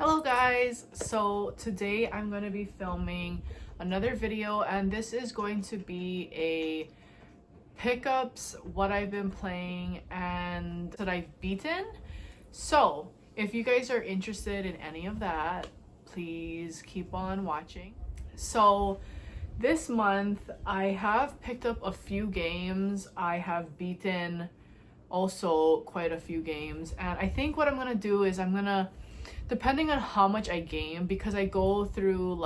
Hello guys, so today I'm going to be filming another video, and this is going to be a pickups, what I've been playing and that I've beaten. So if you guys are interested in any of that, please keep on watching. So this month I have picked up a few games. I have beaten also quite a few games, and I think what I'm gonna do is depending on how much I game, because I go through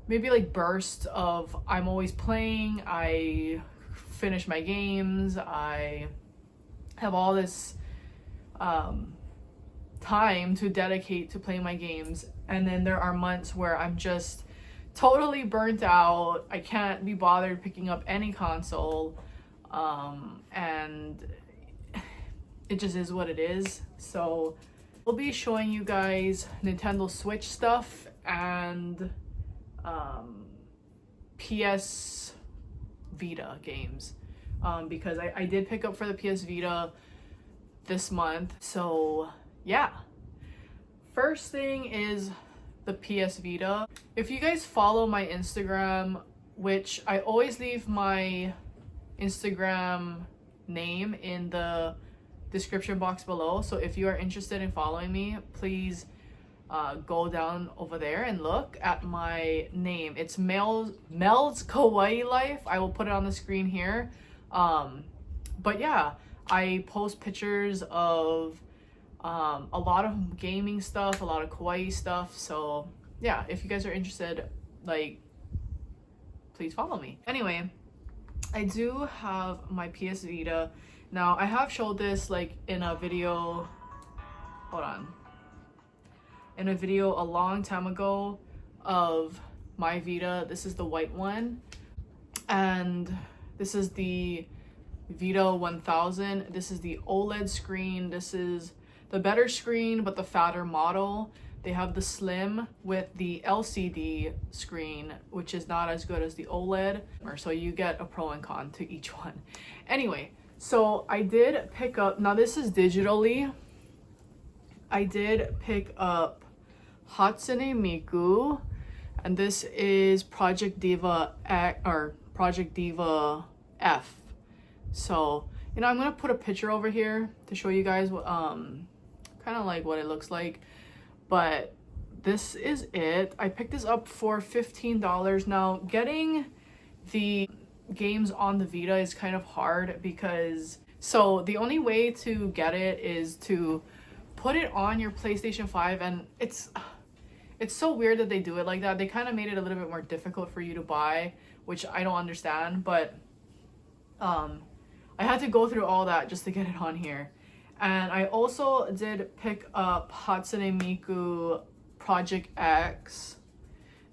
maybe bursts of I'm always playing, I finish my games, I have all this time to dedicate to playing my games, and then there are months where I'm just totally burnt out. I can't be bothered picking up any console, and it just is what it is. So I'll be showing you guys Nintendo Switch stuff and PS Vita games, because I did pick up for the PS Vita this month. So yeah, first thing is the PS Vita. If you guys follow my Instagram, which I always leave my Instagram name in the description box below, so if you are interested in following me, please go down over there and look at my name. It's Mel's Kawaii Life. I will put it on the screen here. But yeah, I post pictures of a lot of gaming stuff, a lot of kawaii stuff. So yeah, if you guys are interested, please follow me. Anyway, I do have my PS Vita. Now, I have showed this in a video, in a video a long time ago of my Vita. This is the white one, and this is the Vita 1000. This is the OLED screen. This is the better screen, but the fatter model. They have the slim with the LCD screen, which is not as good as the OLED. So you get a pro and con to each one. Anyway, so I did pick up, now this is digitally, I did pick up Hatsune Miku, and this is Project Diva X, or Project Diva F. So, I'm gonna put a picture over here to show you guys what, kind of what it looks like, but this is it. I picked this up for $15. Now, getting the games on the Vita is kind of hard, because the only way to get it is to put it on your PlayStation 5, and it's so weird that they do it like that. They kind of made it a little bit more difficult for you to buy, which I don't understand, but I had to go through all that just to get it on here. And I also did pick up Hatsune Miku Project X.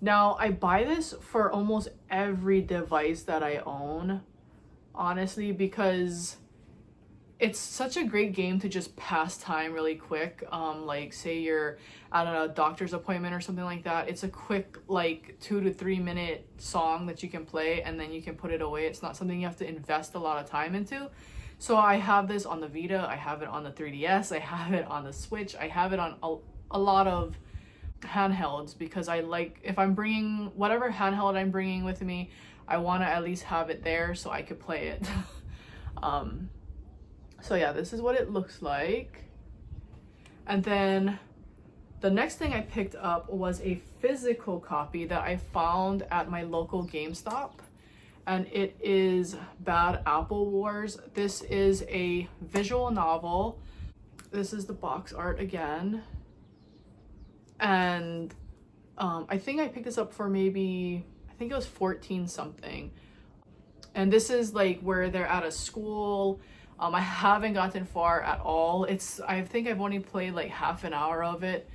Now, I buy this for almost every device that I own, honestly, because it's such a great game to just pass time really quick. Say you're at a doctor's appointment or something like that. It's a quick 2 to 3 minute song that you can play, and then you can put it away. It's not something you have to invest a lot of time into. So I have this on the Vita, I have it on the 3DS, I have it on the Switch, I have it on a lot of handhelds, because if I'm bringing whatever handheld I'm bringing with me, I want to at least have it there so I could play it. So yeah, this is what it looks like. And then the next thing I picked up was a physical copy that I found at my local GameStop, and it is Bad Apple Wars. This is a visual novel. This is the box art again. And I think I picked this up for I think it was 14 something. And this is where they're at a school. I haven't gotten far at all. I think I've only played half an hour of it,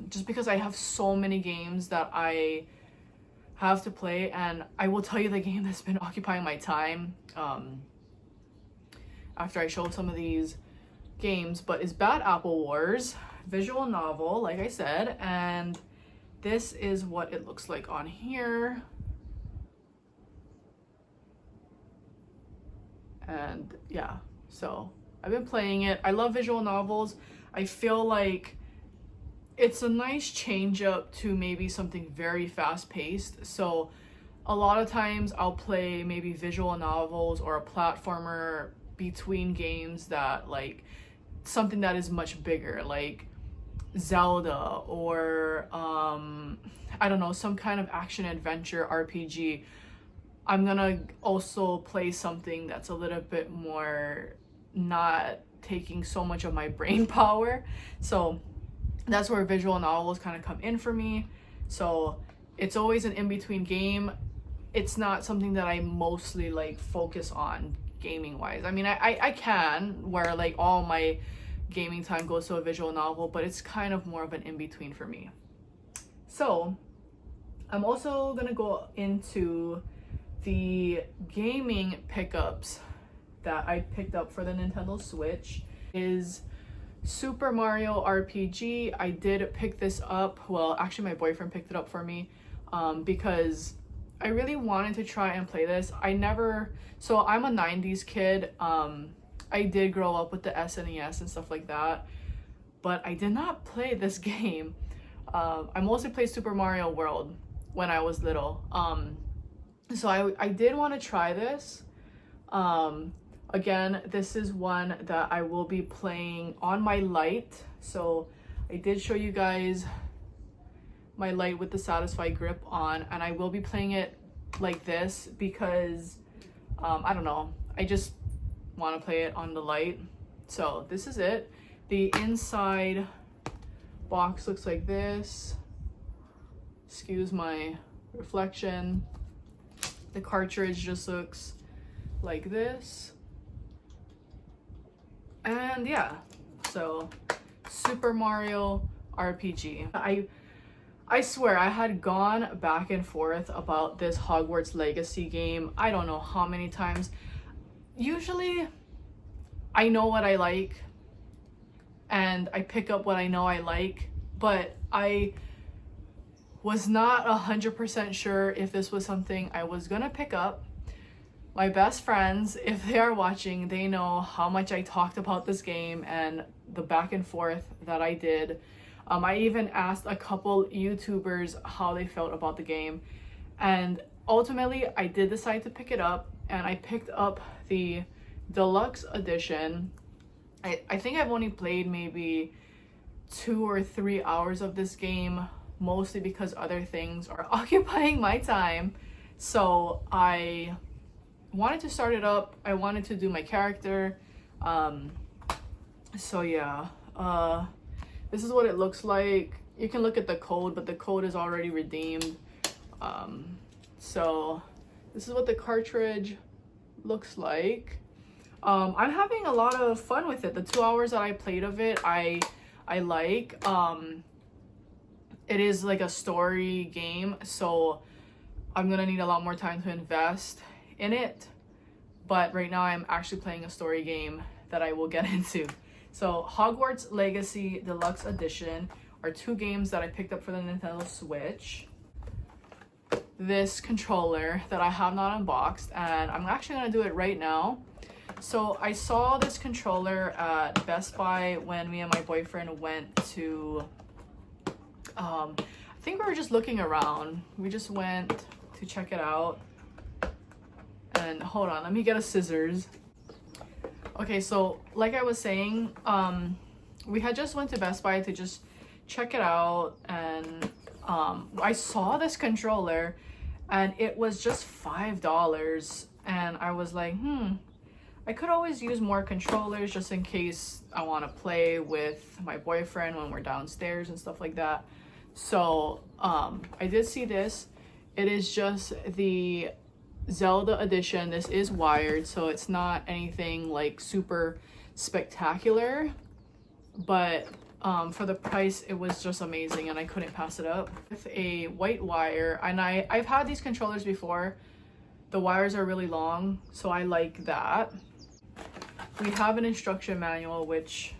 just because I have so many games that I have to play. And I will tell you the game that's been occupying my time after I show some of these games, but it's Bad Apple Wars, visual novel, like I said, and this is what it looks like on here. And yeah, so I've been playing it. I love visual novels. I feel like it's a nice change up to maybe something very fast paced. So a lot of times I'll play maybe visual novels or a platformer between games that like something that is much bigger, like Zelda or I don't know, some kind of action adventure RPG. I'm gonna also play something that's a little bit more not taking so much of my brain power. So that's where visual novels kind of come in for me. So it's always an in-between game. It's not something that I mostly like focus on gaming wise. I mean, I can, where like all my gaming time goes to a visual novel, but it's kind of more of an in-between for me. So I'm also gonna go into the gaming pickups that I picked up for the Nintendo Switch. Is Super Mario RPG. I did pick this up, well actually my boyfriend picked it up for me, because I really wanted to try and play this. So I'm a 90s kid. I did grow up with the SNES and stuff like that, but I did not play this game. I mostly played Super Mario World when I was little. So I did want to try this. Again, this is one that I will be playing on my Lite. So I did show you guys my Lite with the Satisfy grip on, and I will be playing it like this because I don't know, I just want to play it on the Lite. So this is it. The inside box looks like this. Excuse my reflection. The cartridge just looks like this. And yeah, so Super Mario RPG. I swear I had gone back and forth about this Hogwarts Legacy game I don't know how many times. Usually I know what I like and I pick up what I know I like, but I was not 100% sure if this was something I was gonna pick up. My best friends, if they are watching, they know how much I talked about this game and the back and forth that I did. I even asked a couple YouTubers how they felt about the game, and ultimately I did decide to pick it up, and I picked up the deluxe edition. I think I've only played maybe 2 or 3 hours of this game, mostly because other things are occupying my time. So I wanted to start it up. I wanted to do my character. So yeah, this is what it looks like. You can look at the code, but the code is already redeemed. So this is what the cartridge looks like. I'm having a lot of fun with it. The 2 hours that I played of it, I like. It is like a story game, so I'm gonna need a lot more time to invest in it. But right now I'm actually playing a story game that I will get into. So Hogwarts Legacy Deluxe Edition are 2 games that I picked up for the Nintendo Switch. This controller that I have not unboxed, and I'm actually gonna do it right now. So I saw this controller at Best Buy when me and my boyfriend went to, I think we were just looking around. We just went to check it out. And hold on, let me get a scissors. Okay, so like I was saying, we had just went to Best Buy to just check it out, and I saw this controller and it was just $5, and I was like, I could always use more controllers just in case I want to play with my boyfriend when we're downstairs and stuff like that. So I did see this. It is just the Zelda edition. This is wired, so it's not anything like super spectacular, but for the price it was just amazing and I couldn't pass it up. With a white wire, and I've had these controllers before. The wires are really long, so I like that. We have an instruction manual, which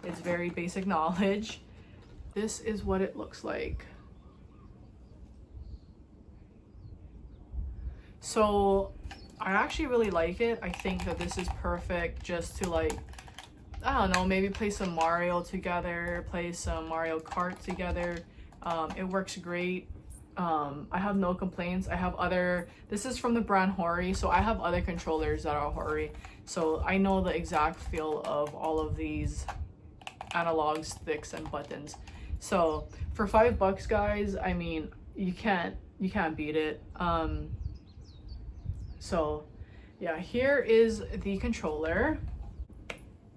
is very basic knowledge. This is what it looks like. So I actually really like it. I think that this is perfect just to like I don't know, maybe play some Mario together, play some Mario Kart together. It works great. I have no complaints. I have other, this is from the brand Hori, so I have other controllers that are Hori, so I know the exact feel of all of these analog sticks and buttons. So for $5, guys, I mean, you can't beat it. So yeah, here is the controller.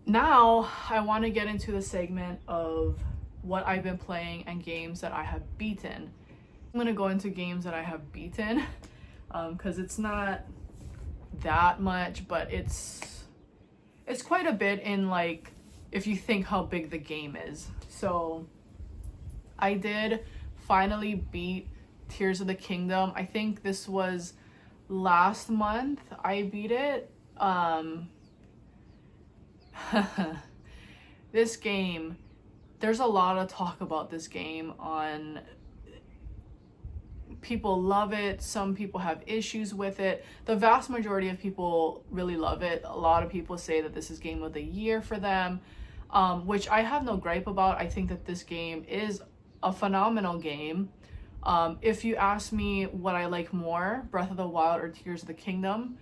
Now I want to get into the segment of what I've been playing and games that I have beaten. I'm gonna go into games that I have beaten because it's not that much, but it's quite a bit in, like, if you think how big the game is. So I did finally beat Tears of the Kingdom. I think this was last month I beat it. This game, there's a lot of talk about this game on, people love it, some people have issues with it. The vast majority of people really love it. A lot of people say that this is game of the year for them, which I have no gripe about. I think that this game is a phenomenal game. If you ask me what I like more, Breath of the Wild or Tears of the Kingdom,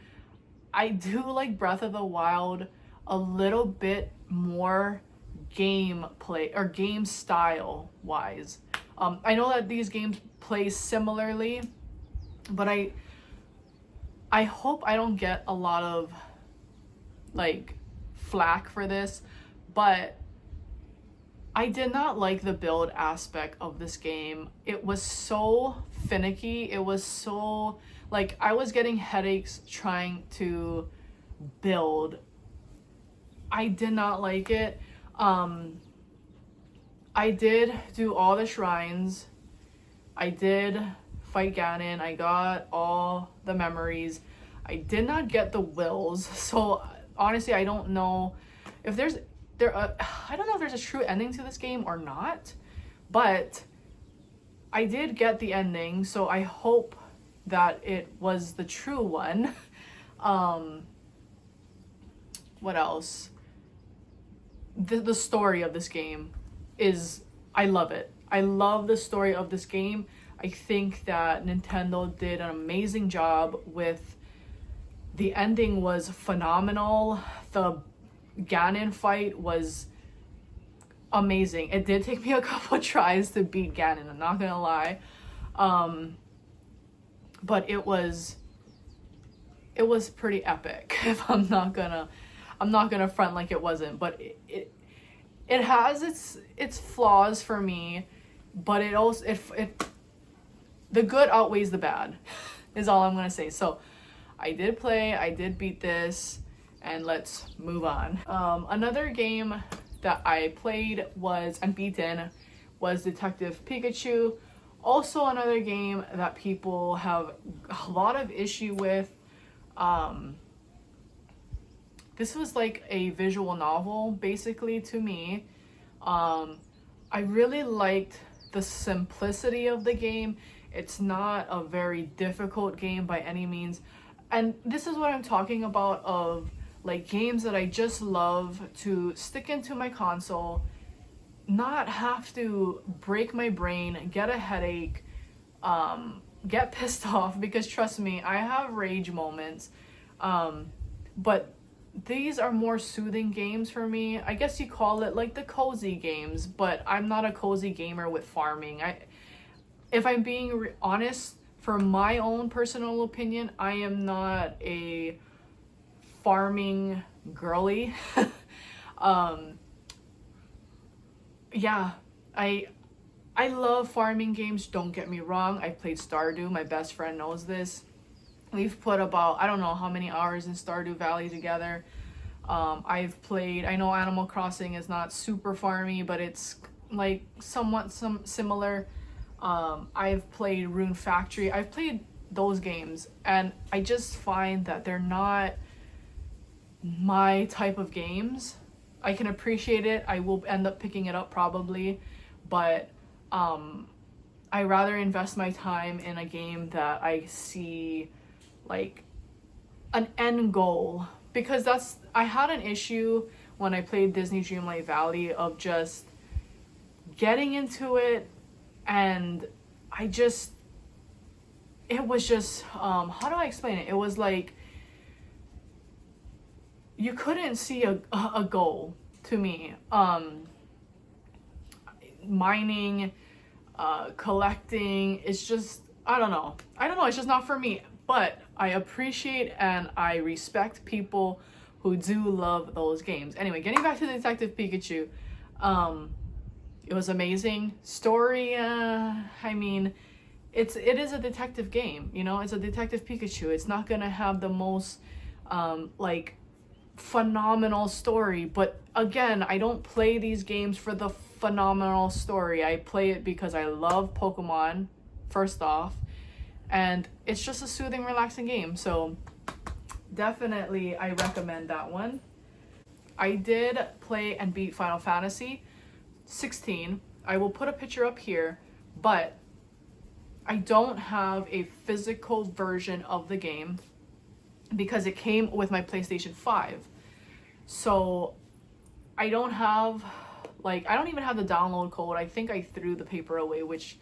I do like Breath of the Wild a little bit more gameplay or game style wise. I know that these games play similarly, but I hope I don't get a lot of like flack for this, but I did not like the build aspect of this game. It was so finicky. It was so, like, I was getting headaches trying to build. I did not like it. I did do all the shrines. I did fight Ganon. I got all the memories. I did not get the wills. So honestly, I don't know if I don't know if there's a true ending to this game or not, but I did get the ending, so I hope that it was the true one. What else? The story of this game is, I love it. I love the story of this game. I think that Nintendo did an amazing job with, the ending was phenomenal. The Ganon fight was amazing. It did take me a couple tries to beat Ganon, I'm not gonna lie. But it was pretty epic. If I'm not gonna front like it wasn't, but it has its flaws for me, but it also the good outweighs the bad is all I'm gonna say. So I did play, I did beat this, and let's move on. Another game that I played and beaten was Detective Pikachu. Also another game that people have a lot of issue with. This was like a visual novel, basically, to me. I really liked the simplicity of the game. It's not a very difficult game by any means. And this is what I'm talking about, of like games that I just love to stick into my console, not have to break my brain, get a headache, get pissed off, because trust me, I have rage moments. But these are more soothing games for me. I guess you call it like the cozy games, but I'm not a cozy gamer with farming. If I'm being honest, for my own personal opinion, I am not a farming girly. Yeah, I love farming games, don't get me wrong. I played Stardew, my best friend knows this. We've put about, I don't know how many hours in Stardew Valley together. I've played, I know Animal Crossing is not super farmy, but it's like somewhat similar. I've played Rune Factory. I've played those games, and I just find that they're not my type of games. I can appreciate it. I will end up picking it up probably, but I rather invest my time in a game that I see like an end goal, because I had an issue when I played Disney Dreamlight Valley, of just getting into it, and it was just, how do I explain it? It was like, you couldn't see a goal to me. Mining, collecting, it's just, I don't know, it's just not for me. But I appreciate and I respect people who do love those games. Anyway, getting back to Detective Pikachu, it was amazing. Story, I mean, it is a detective game, you know, it's a Detective Pikachu. It's not gonna have the most like phenomenal story, but again, I don't play these games for the phenomenal story. I play it because I love Pokemon, first off, and it's just a soothing, relaxing game. So definitely I recommend that one. I did play and beat Final Fantasy 16. I will put a picture up here, but I don't have a physical version of the game because it came with my PlayStation 5. So I don't have, like, I don't even have the download code. I think I threw the paper away, which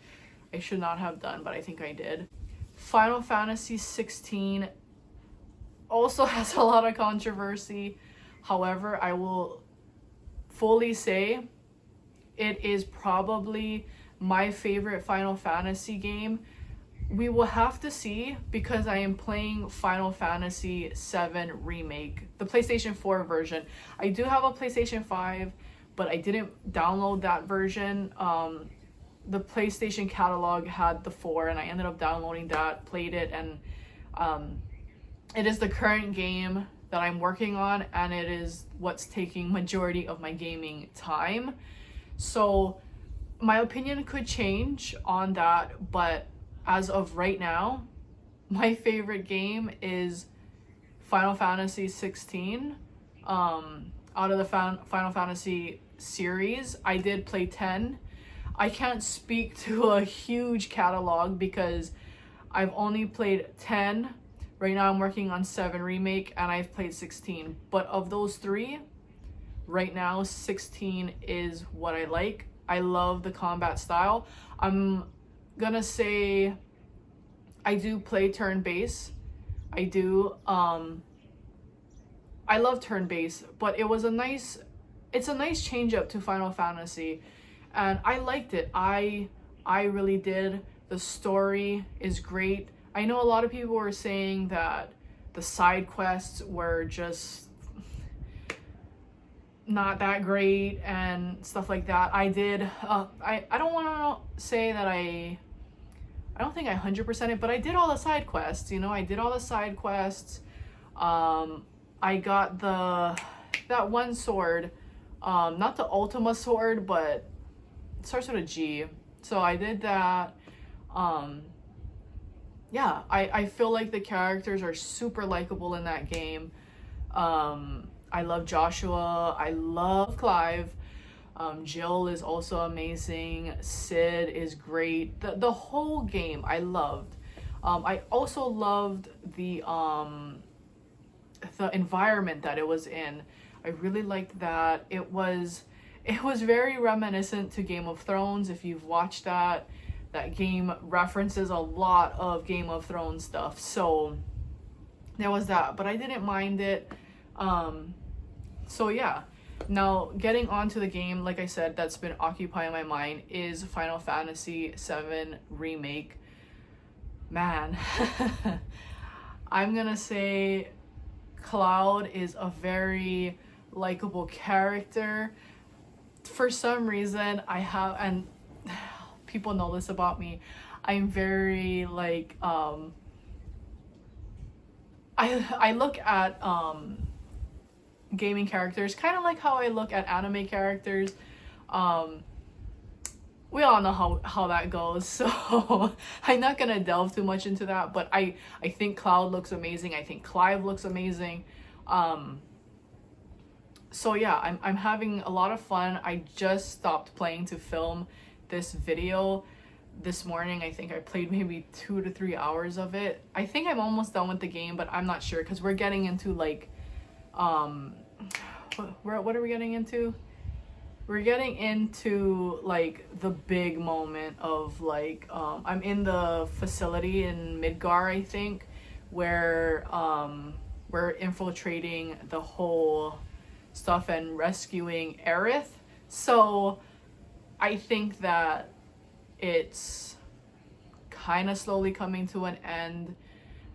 I should not have done, but I think I did. Final Fantasy 16 also has a lot of controversy. However, I will fully say it is probably my favorite Final Fantasy game. We will have to see, because I am playing Final Fantasy 7 Remake, the PlayStation 4 version. I do have a PlayStation 5, but I didn't download that version. The PlayStation catalog had the 4, and I ended up downloading that, played it, and it is the current game that I'm working on, and it is what's taking majority of my gaming time. So my opinion could change on that, but as of right now, my favorite game is Final Fantasy 16. Out of the Final Fantasy series, I did play 10. I can't speak to a huge catalog because I've only played 10. Right now I'm working on 7 Remake, and I've played 16. But of those three, right now 16 is what I like. I love the combat style. I'm gonna say I do play turn-based. I do. I love turn-based, but it's a nice change up to Final Fantasy, and I liked it. I really did. The story is great. I know a lot of people were saying that the side quests were just not that great and stuff like that. I did, I don't want to say that I don't think I 100% it, but I did all the side quests, you know, I did all the side quests. I got that one sword, not the Ultima sword, but it starts with a G. So I did that. Yeah, I feel like the characters are super likable in that game. I love Joshua. I love Clive. Jill is also amazing. Sid is great. The whole game I loved. I also loved the environment that it was in. I really liked that. It was very reminiscent to Game of Thrones. If you've watched that game references a lot of Game of Thrones stuff. So there was that, but I didn't mind it. So yeah, now getting on to the game, like I said, that's been occupying my mind is Final Fantasy 7 Remake. Man, I'm gonna say Cloud is a very likable character. For some reason, and people know this about me, I'm very like, I look at gaming characters kind of like how I look at anime characters. We all know how that goes, so I'm not gonna delve too much into that, but I think Cloud looks amazing. I think Clive looks amazing. So yeah, I'm having a lot of fun. I just stopped playing to film this video this morning. I think I played maybe 2 to 3 hours of it. I think I'm almost done with the game, but I'm not sure because we're getting into like what are we getting into? We're getting into like the big moment of like I'm in the facility in Midgar, I think, where we're infiltrating the whole stuff and rescuing Aerith. So I think that it's kind of slowly coming to an end.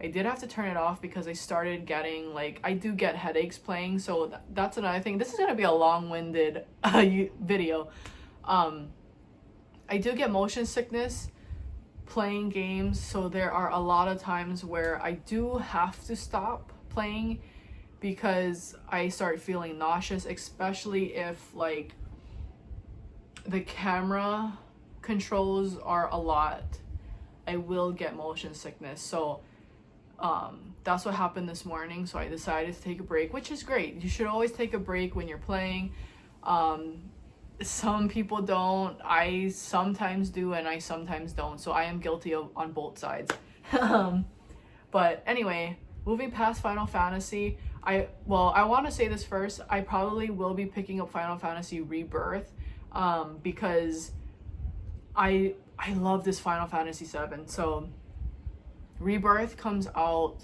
I did have to turn it off because I started getting like, I do get headaches playing, so that's another thing. This is gonna be a long-winded video. I do get motion sickness playing games, so there are a lot of times where I do have to stop playing because I start feeling nauseous, especially if like the camera controls are a lot. I will get motion sickness. So that's what happened this morning. So I decided to take a break, which is great. You should always take a break when you're playing. Some people don't. I sometimes do and I sometimes don't. So I am guilty of on both sides. But anyway, moving past Final Fantasy, I want to say this first. I probably will be picking up Final Fantasy Rebirth because I love this Final Fantasy 7. So Rebirth comes out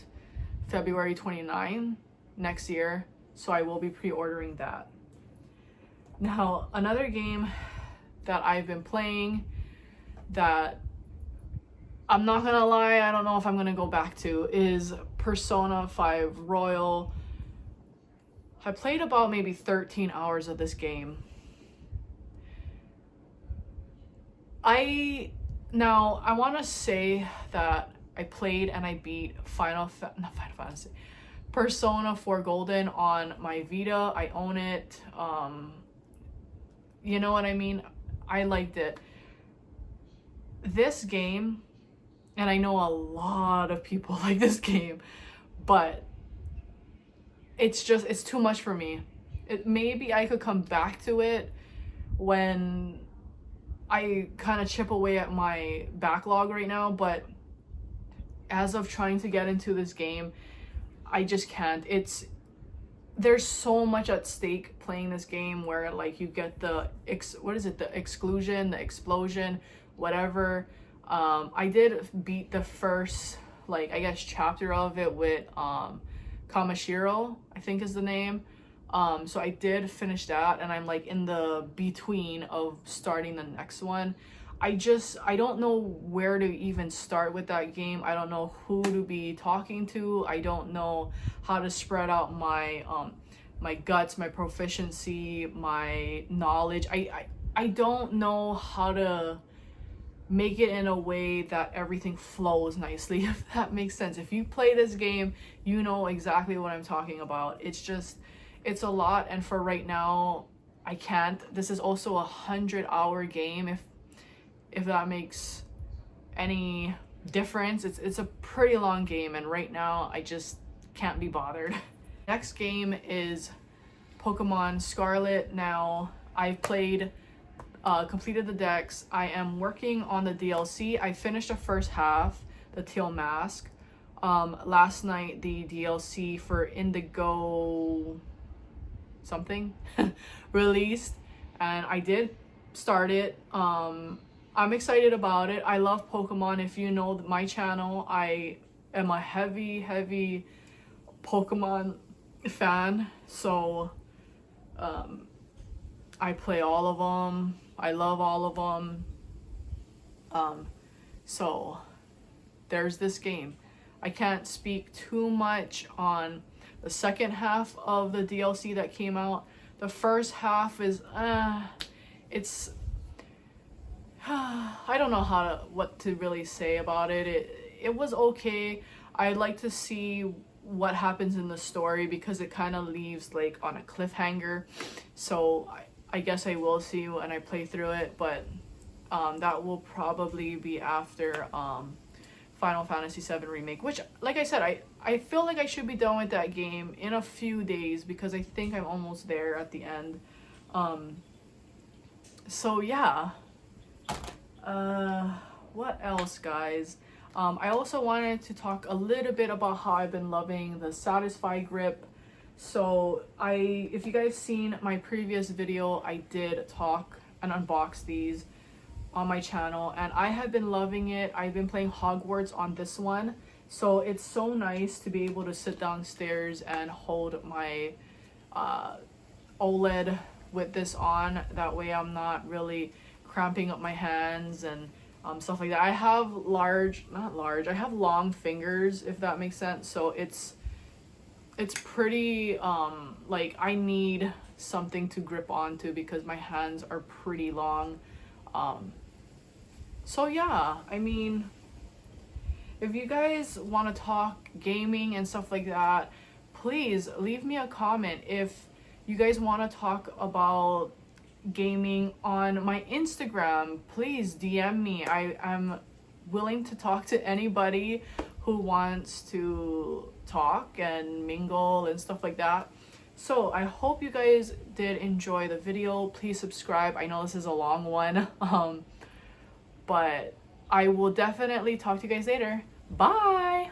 February 29 next year, so I will be pre-ordering that. Now, another game that I've been playing that I'm not gonna lie, I don't know if I'm gonna go back to, is Persona 5 Royal. I played about maybe 13 hours of this game. I want to say that I played and I beat Persona 4 Golden on my Vita. I own it. You know what I mean? I liked it. This game, and I know a lot of people like this game, but it's too much for me. Maybe I could come back to it when I kind of chip away at my backlog right now, but as of trying to get into this game, I just can't. There's so much at stake playing this game where like you get the exclusion, the explosion, whatever. I did beat the first, like, I guess chapter of it with Kamashiro, I think is the name. So I did finish that, and I'm like in the between of starting the next one. I don't know where to even start with that game. I don't know who to be talking to. I don't know how to spread out my my guts, my proficiency, my knowledge. I don't know how to make it in a way that everything flows nicely, if that makes sense. If you play this game, you know exactly what I'm talking about. It's a lot, and for right now, I can't. This is also 100-hour game, if that makes any difference. It's a pretty long game, and right now I just can't be bothered. Next game is Pokemon Scarlet. Now I've played, completed the decks. I am working on the DLC. I finished the first half, the Teal Mask. Last night the DLC for Indigo something released, and I did start it. I'm excited about it. I love Pokemon. If you know my channel, I am a heavy Pokemon fan, so I play all of them. I love all of them. So there's this game. I can't speak too much on the second half of the DLC that came out. The first half is it's I don't know what to really say about it. It was okay. I'd like to see what happens in the story because it kind of leaves like on a cliffhanger. So I guess I will see when I play through it, but that will probably be after Final Fantasy VII Remake, which, like I said, I feel like I should be done with that game in a few days because I think I'm almost there at the end. So yeah. What else, guys? I also wanted to talk a little bit about how I've been loving the Satisfy grip So if you guys seen my previous video, I did talk and unbox these on my channel, and I have been loving it. I've been playing Hogwarts on this one, so it's so nice to be able to sit downstairs and hold my OLED with this on. That way I'm not really cramping up my hands and stuff like that. I have I have long fingers, if that makes sense, so it's pretty like I need something to grip onto because my hands are pretty long. So yeah, I mean, if you guys want to talk gaming and stuff like that, please leave me a comment. If you guys want to talk about gaming on my Instagram, please DM me. I'm willing to talk to anybody who wants to talk and mingle and stuff like that. So I hope you guys did enjoy the video. Please subscribe. I know this is a long one, but I will definitely talk to you guys later. Bye.